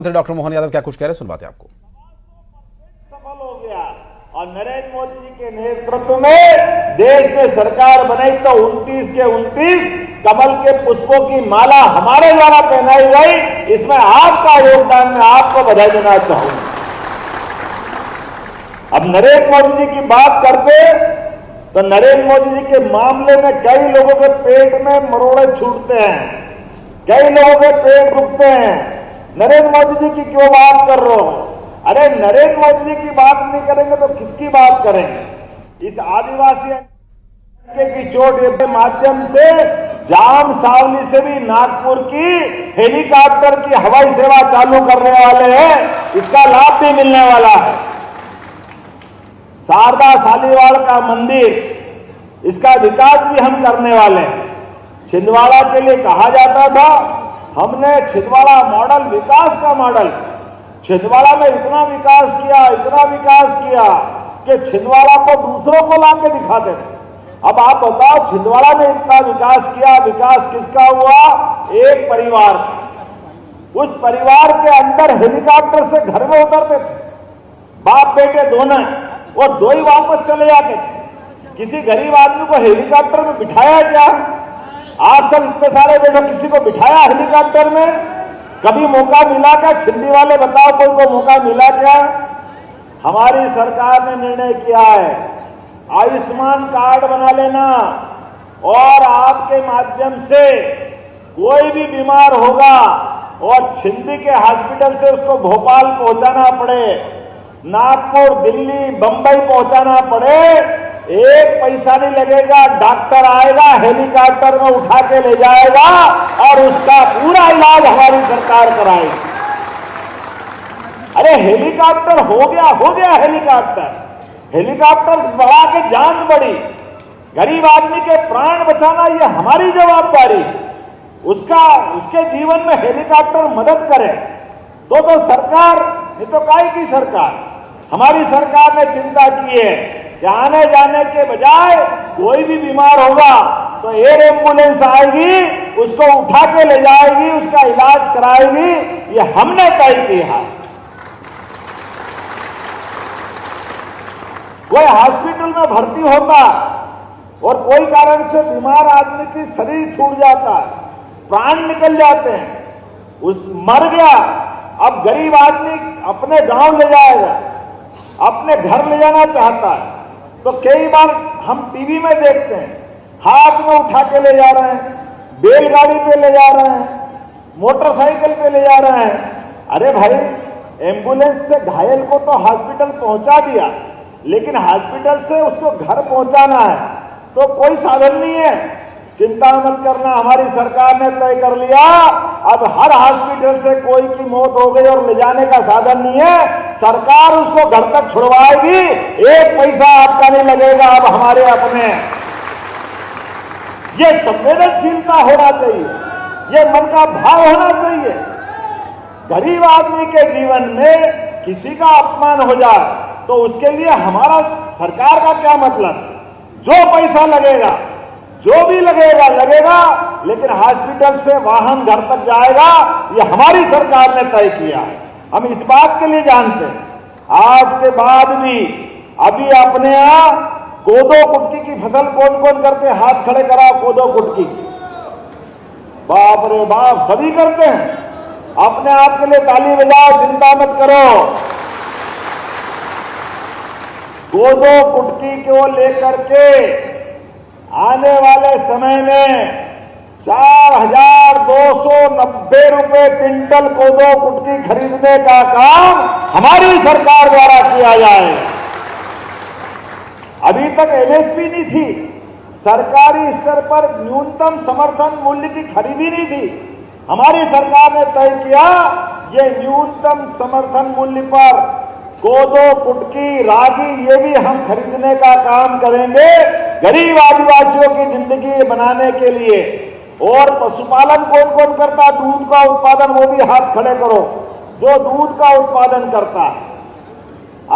Doctor Mohan Yadav क्या कुछ कह रहे हैं, सुनवाते हैं आपको। सफल हो गया और नरेंद्र मोदी जी के नेतृत्व में देश में सरकार बनाई तो 29 के 29 कमल के पुष्पों की माला हमारे द्वारा पहनाई गई। इसमें आपका योगदान, मैं आपको बधाई देना चाहूंगा। अब नरेंद्र मोदी जी की बात करते तो नरेंद्र मोदी जी के मामले में कई लोगों के पेट में मरोड़े छूटते हैं, कई लोगों के पेट दुखते हैं। नरेंद्र मोदी जी की क्यों बात कर रहे हो? अरे नरेंद्र मोदी जी की बात नहीं करेंगे तो किसकी बात करेंगे? इस आदिवासी की चोट के माध्यम से जाम सावली से भी नागपुर की हेलीकॉप्टर की हवाई सेवा चालू करने वाले हैं, इसका लाभ भी मिलने वाला है। शारदा सालीवाल का मंदिर, इसका विकास भी हम करने वाले हैं। छिंदवाड़ा के लिए कहा जाता था, हमने छिंदवाड़ा मॉडल, विकास का मॉडल, छिंदवाड़ा में इतना विकास किया कि छिंदवाड़ा को दूसरों को लाके दिखाते थे। अब आप बताओ, छिंदवाड़ा में इतना विकास किया, विकास किसका हुआ? एक परिवार का। उस परिवार के अंदर हेलीकॉप्टर से घर में उतरते थे, बाप बेटे दोनों, और दो ही वापस चले जाते थे। किसी गरीब आदमी को हेलीकॉप्टर में बिठाया क्या? आप सब इतने सारे बैठो, किसी को बिठाया हेलीकॉप्टर में? कभी मौका मिला क्या? छिंदी वाले बताओ, कोई को मौका मिला क्या? हमारी सरकार ने निर्णय किया है, आयुष्मान कार्ड बना लेना और आपके माध्यम से कोई भी बीमार होगा और छिंदी के हॉस्पिटल से उसको भोपाल पहुंचाना पड़े, नागपुर, दिल्ली, बंबई पहुंचाना पड़े, एक पैसा नहीं लगेगा। डॉक्टर आएगा, हेलीकॉप्टर में उठा के ले जाएगा और उसका पूरा इलाज हमारी सरकार कराएगी। अरे हेलीकॉप्टर हो गया हेलीकॉप्टर बढ़ा के जान बढ़ी। गरीब आदमी के प्राण बचाना ये हमारी जवाबदारी। उसके जीवन में हेलीकॉप्टर मदद करे तो सरकार, नहीं तो काय की सरकार? हमारी सरकार ने चिंता की है कि आने जाने के बजाय कोई भी बीमार होगा तो एयर एम्बुलेंस आएगी, उसको उठा के ले जाएगी, उसका इलाज कराएगी। ये हमने तय किया है। कोई हॉस्पिटल में भर्ती होता और कोई कारण से बीमार आदमी की शरीर छूट जाता, प्राण निकल जाते हैं, मर गया। अब गरीब आदमी अपने गांव ले जाएगा, अपने घर ले जाना चाहता है, तो कई बार हम टीवी में देखते हैं, हाथ में उठा के ले जा रहे हैं, बैलगाड़ी पे ले जा रहे हैं, मोटरसाइकिल पे ले जा रहे हैं। अरे भाई, एम्बुलेंस से घायल को तो हॉस्पिटल पहुंचा दिया, लेकिन हॉस्पिटल से उसको घर पहुंचाना है तो कोई साधन नहीं है। चिंता मत करना, हमारी सरकार ने तय कर लिया, अब हर हॉस्पिटल से कोई की मौत हो गई और ले जाने का साधन नहीं है, सरकार उसको घर तक छुड़वाएगी, एक पैसा आपका नहीं लगेगा। अब हमारे अपने, ये संवेदनशीलता होना चाहिए, ये मन का भाव होना चाहिए। गरीब आदमी के जीवन में किसी का अपमान हो जाए तो उसके लिए हमारा सरकार का क्या मतलब? जो पैसा लगेगा, जो भी लगेगा, लेकिन हॉस्पिटल से वाहन घर तक जाएगा, ये हमारी सरकार ने तय किया। हम इस बात के लिए जानते हैं, आज के बाद भी अभी अपने यहां कोदो कुटकी की फसल कौन कौन करते? हाथ खड़े कराओ। कोदो कुटकी, बाप रे बाप, सभी करते हैं। अपने आप के लिए ताली बजाओ, चिंता मत करो। कोदो कुटकी को लेकर के आने वाले समय में 4,290 रुपए क्विंटल कोदो कुटकी खरीदने का काम हमारी सरकार द्वारा किया जाए। अभी तक एमएसपी नहीं थी, सरकारी स्तर पर न्यूनतम समर्थन मूल्य की खरीदी नहीं थी। हमारी सरकार ने तय किया, ये न्यूनतम समर्थन मूल्य पर कोदो कुटकी, रागी, ये भी हम खरीदने का काम करेंगे गरीब आदिवासियों की जिंदगी बनाने के लिए। और पशुपालन कौन कौन करता? दूध का उत्पादन, वो भी हाथ खड़े करो, जो दूध का उत्पादन करता है।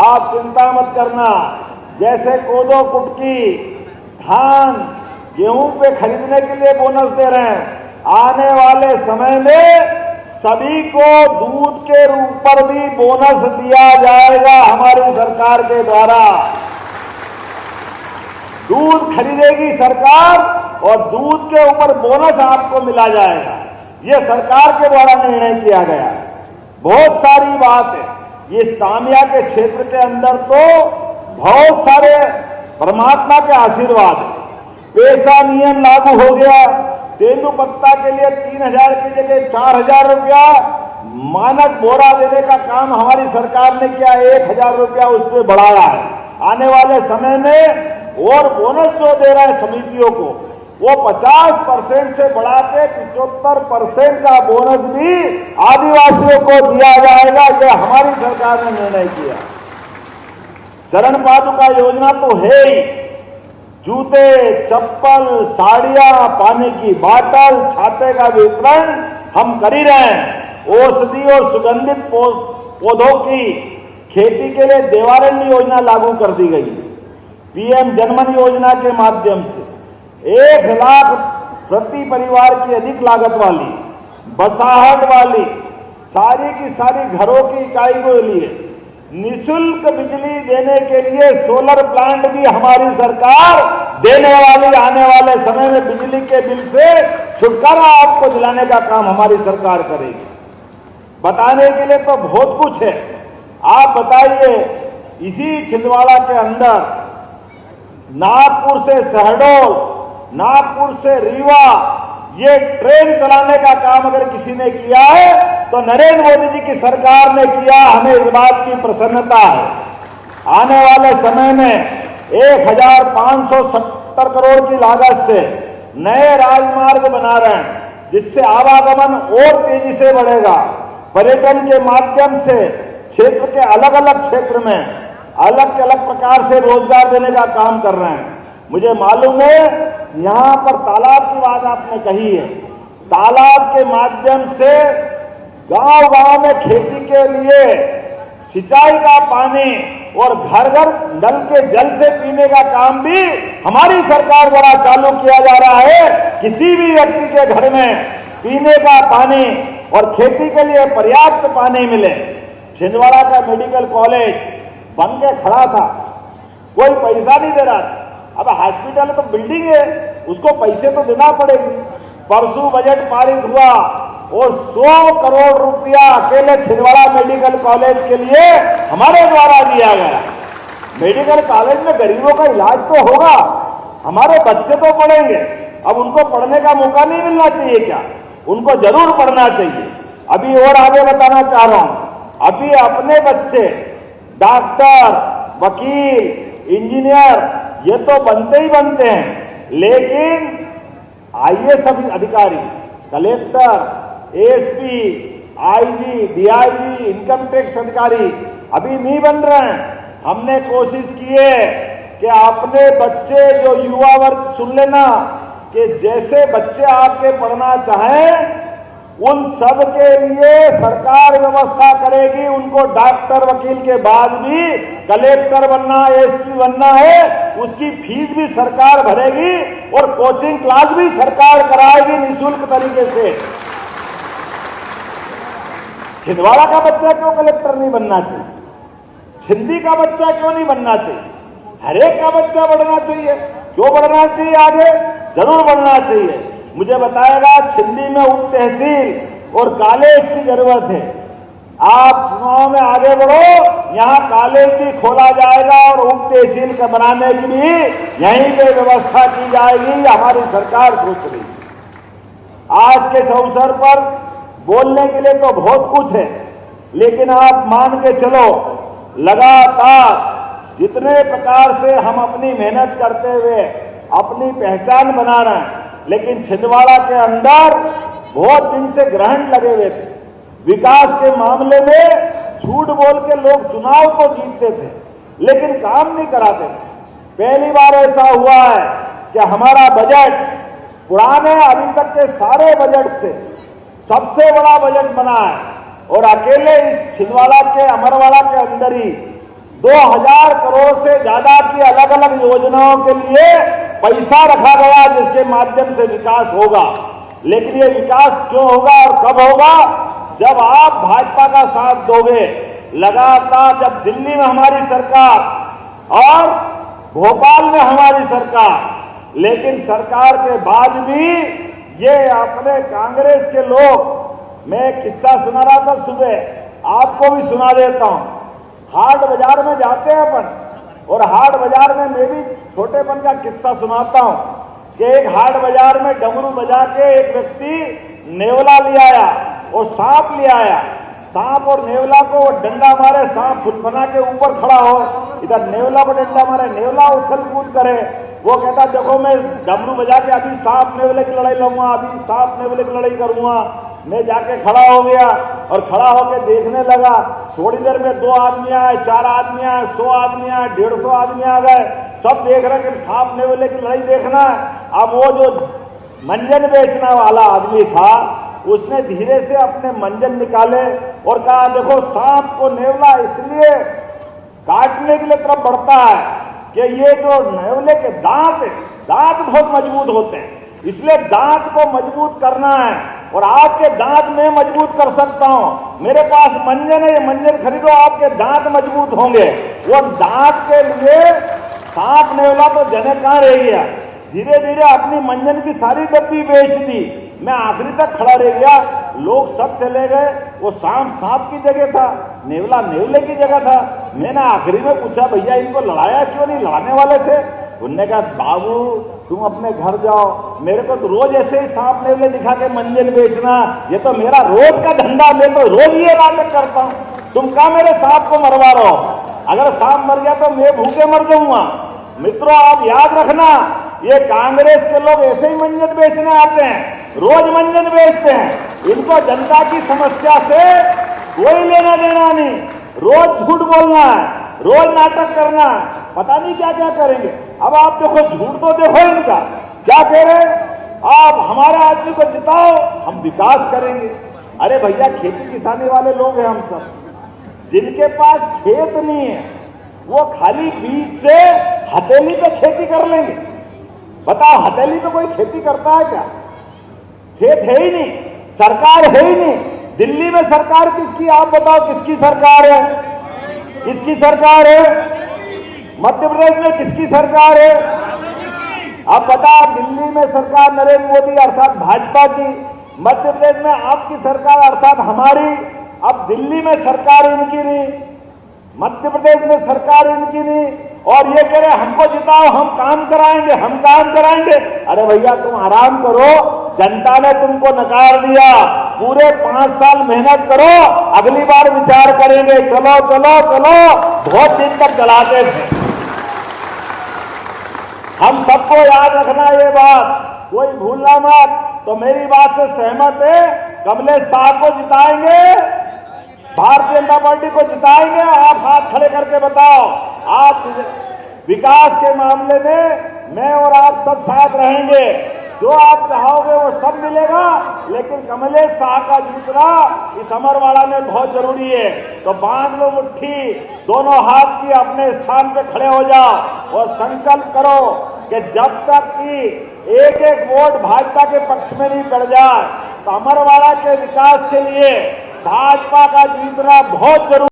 आप चिंता मत करना, जैसे कोदो कुटकी, धान, गेहूं पे खरीदने के लिए बोनस दे रहे हैं, आने वाले समय में सभी को दूध के ऊपर भी बोनस दिया जाएगा हमारी सरकार के द्वारा। दूध खरीदेगी सरकार और दूध के ऊपर बोनस आपको मिला जाएगा। यह सरकार के द्वारा निर्णय किया गया। बहुत सारी बात है। इस तामिया के क्षेत्र के अंदर तो बहुत सारे परमात्मा के आशीर्वाद है। पैसा नियम लागू हो गया। तेंदुपत्ता के लिए 3,000 की जगह 4,000 रुपया मानक बोरा देने का काम हमारी सरकार ने किया। 1,000 रुपया उस पर बढ़ाया है। आने वाले समय में और बोनस जो दे रहा है समितियों को, वो 50% से बढ़ा के 75% का बोनस भी आदिवासियों को दिया जाएगा। यह हमारी सरकार ने निर्णय किया। चरण पादुका योजना तो है ही। जूते, चप्पल, साड़ियां, पानी की बाटल, छाते का वितरण हम कर ही रहे हैं। औषधि और सुगंधित पौधों की खेती के लिए देवारण्य योजना लागू कर दी गई। पीएम जनमन योजना के माध्यम से 1 लाख प्रति परिवार की अधिक लागत वाली, बसाहट वाली सारी की सारी घरों की इकाई को लिए निःशुल्क बिजली देने के लिए सोलर प्लांट भी हमारी सरकार देने वाली। आने वाले समय में बिजली के बिल से छुटकारा आपको दिलाने का काम हमारी सरकार करेगी। बताने के लिए तो बहुत कुछ है। आप बताइए, इसी छिंदवाड़ा के अंदर नागपुर से शहडोल, नागपुर से रीवा ये ट्रेन चलाने का काम अगर किसी ने किया है तो नरेंद्र मोदी जी की सरकार ने किया। हमें इस बात की प्रसन्नता है। आने वाले समय में 1,570 करोड़ की लागत से नए राजमार्ग बना रहे हैं, जिससे आवागमन और तेजी से बढ़ेगा। पर्यटन के माध्यम से क्षेत्र के अलग अलग क्षेत्र में अलग अलग प्रकार से रोजगार देने का काम कर रहे हैं। मुझे मालूम है यहां पर तालाब की बात आपने कही है। तालाब के माध्यम से गांव-गांव में खेती के लिए सिंचाई का पानी और घर घर नल के जल से पीने का काम भी हमारी सरकार द्वारा चालू किया जा रहा है। किसी भी व्यक्ति के घर में पीने का पानी और खेती के लिए पर्याप्त पानी मिले। छिंदवाड़ा का मेडिकल कॉलेज बन के खड़ा था, कोई पैसा नहीं दे रहा था। अब हॉस्पिटल तो बिल्डिंग है, उसको पैसे तो देना पड़ेगी। परसों बजट पारित हुआ और 100 करोड़ रुपया अकेले छिंदवाड़ा मेडिकल कॉलेज के लिए हमारे द्वारा दिया गया। मेडिकल कॉलेज में गरीबों का इलाज तो होगा, हमारे बच्चे तो पढ़ेंगे। अब उनको पढ़ने का मौका नहीं मिलना चाहिए क्या? उनको जरूर पढ़ना चाहिए। अभी और आगे बताना चाह रहा हूं, अभी अपने बच्चे डॉक्टर, वकील, इंजीनियर ये तो बनते ही बनते हैं, लेकिन आईएएस अधिकारी, collector, SP, IG, DIG, income tax अधिकारी अभी नहीं बन रहे हैं। हमने कोशिश की है कि अपने बच्चे जो युवा वर्ग सुन लेना कि जैसे बच्चे आपके पढ़ना चाहें उन सब के लिए सरकार व्यवस्था करेगी। उनको डॉक्टर, वकील के बाद भी कलेक्टर बनना, एसपी बनना है, उसकी फीस भी सरकार भरेगी और कोचिंग क्लास भी सरकार कराएगी निःशुल्क तरीके से। छिंदवाड़ा का बच्चा क्यों कलेक्टर नहीं बनना चाहिए? छिंदी का बच्चा क्यों नहीं बनना चाहिए? हर एक का बच्चा बढ़ना चाहिए। क्यों बढ़ना चाहिए? आगे जरूर बढ़ना चाहिए। मुझे बताएगा छिंदी में उप तहसील और कॉलेज की जरूरत है। आप चुनाव में आगे बढ़ो, यहां कॉलेज भी खोला जाएगा और उप तहसील का बनाने की भी यहीं पे व्यवस्था की जाएगी। हमारी सरकार सोच रही है। आज के इस अवसर पर बोलने के लिए तो बहुत कुछ है, लेकिन आप मान के चलो लगातार जितने प्रकार से हम अपनी मेहनत करते हुए अपनी पहचान बना रहे हैं, लेकिन छिंदवाड़ा के अंदर बहुत दिन से ग्रहण लगे हुए थे। विकास के मामले में झूठ बोल के लोग चुनाव को जीतते थे, लेकिन काम नहीं कराते थे। पहली बार ऐसा हुआ है कि हमारा बजट पुराने अभी तक के सारे बजट से सबसे बड़ा बजट बना है और अकेले इस छिंदवाड़ा के अमरवाड़ा के अंदर ही 2000 करोड़ से ज्यादा की अलग अलग योजनाओं के लिए पैसा रखा गया, जिसके माध्यम से विकास होगा। लेकिन ये विकास क्यों होगा और कब होगा, जब आप भाजपा का साथ दोगे, लगातार जब दिल्ली में हमारी सरकार और भोपाल में हमारी सरकार, लेकिन सरकार के बाद भी ये अपने कांग्रेस के लोग, मैं एक किस्सा सुना रहा था सुबह, आपको भी सुना देता हूं। हाट बाजार में जाते हैं अपन, और हाट बाजार में मैं भी छोटेपन का किस्सा सुनाता हूं कि एक हाट बाजार में डमरू बजा के एक व्यक्ति नेवला ले आया और सांप ले आया। सांप और नेवला को वो डंडा मारे, सांप फुलफना के ऊपर खड़ा हो, इधर नेवला पर डंडा मारे, नेवला उछल कूद करे। वो कहता देखो मैं डमरू बजा के अभी सांप नेवले की लड़ाई लड़ूंगा, अभी सांप नेवले की लड़ाई करूंगा। मैं जाके खड़ा हो गया और खड़ा होकर देखने लगा। थोड़ी देर में 2 आदमी आए, 4 आदमी आए, 100 आदमी आए, 150 आदमी आ गए। सब देख रहे कि सांप नेवले की लड़ाई देखना है। अब वो जो मंजन बेचने वाला आदमी था, उसने धीरे से अपने मंजन निकाले और कहा देखो सांप को नेवला इसलिए काटने के लिए तरफ बढ़ता है कि ये जो नेवले के दांत बहुत मजबूत होते हैं, इसलिए दांत को मजबूत करना है और आपके दांत में मजबूत कर सकता हूं। मेरे पास मंजन है, ये मंजन खरीदो, आपके दांत मजबूत होंगे। वो दांत के लिए सांप नेवला तो जने कहां रह गया, धीरे धीरे अपनी मंजन की सारी डब्बी बेच दी। मैं आखिरी तक खड़ा रह गया, लोग सब चले गए। वो सांप की जगह था, नेवला नेवले की जगह था। मैंने आखिरी में पूछा भैया इनको लड़ाया क्यों नहीं, लड़ाने वाले थे? उन्होंने कहा बाबू तुम अपने घर जाओ, मेरे को तो रोज ऐसे ही सांप नेवले दिखा के मंजन बेचना, ये तो मेरा रोज का धंधा, मैं तो रोज ये नाटक करता हूं। तुम कहा मेरे सांप को मरवा रहे हो? अगर सांप मर गया तो मैं भूखे मर जाऊंगा। मित्रों आप याद रखना, ये कांग्रेस के लोग ऐसे ही मंजन बेचने आते हैं, रोज मंजन बेचते हैं। इनको जनता की समस्या से कोई लेना देना नहीं, रोज झूठ बोलना है, रोज नाटक करना है, पता नहीं क्या क्या करेंगे। अब आप देखो झूठ तो देखो इनका, क्या कह रहे, आप हमारे आदमी को जिताओ हम विकास करेंगे। अरे भैया खेती किसानी वाले लोग हैं हम सब, जिनके पास खेत नहीं है वो खाली बीज से हथेली पे खेती कर लेंगे। बताओ हथेली पे कोई खेती करता है क्या? खेत है ही नहीं, सरकार है ही नहीं। दिल्ली में सरकार किसकी, आप बताओ किसकी सरकार है? किसकी सरकार है? मध्य प्रदेश में किसकी सरकार है? अब बताओ दिल्ली में सरकार नरेंद्र मोदी अर्थात भाजपा की, मध्य प्रदेश में आपकी सरकार अर्थात हमारी। अब दिल्ली में सरकार इनकी नहीं, मध्य प्रदेश में सरकार इनकी नहीं, और ये कह रहे हमको जिताओ हम काम कराएंगे, हम काम कराएंगे। अरे भैया तुम आराम करो, जनता ने तुमको नकार दिया, पूरे 5 साल मेहनत करो, अगली बार विचार करेंगे। चलो चलो चलो, बहुत दिन तक चलाते थे। हम सबको याद रखना ये बात, कोई भूलना मत। तो मेरी बात से सहमत है, कमलेश शाह को जिताएंगे, भारतीय जनता पार्टी को जिताएंगे। आप हाथ खड़े करके बताओ, आप विकास के मामले में मैं और आप सब साथ रहेंगे, जो आप चाहोगे वो सब मिलेगा, लेकिन कमलेश शाह का जीतना इस अमरवाड़ा में बहुत जरूरी है। तो बांध लो मुट्ठी, दोनों हाथ की अपने स्थान पे खड़े हो जाओ और संकल्प करो कि जब तक कि एक एक वोट भाजपा के पक्ष में नहीं पड़ जाए, तो अमरवाड़ा के विकास के लिए भाजपा का जीतना बहुत जरूरी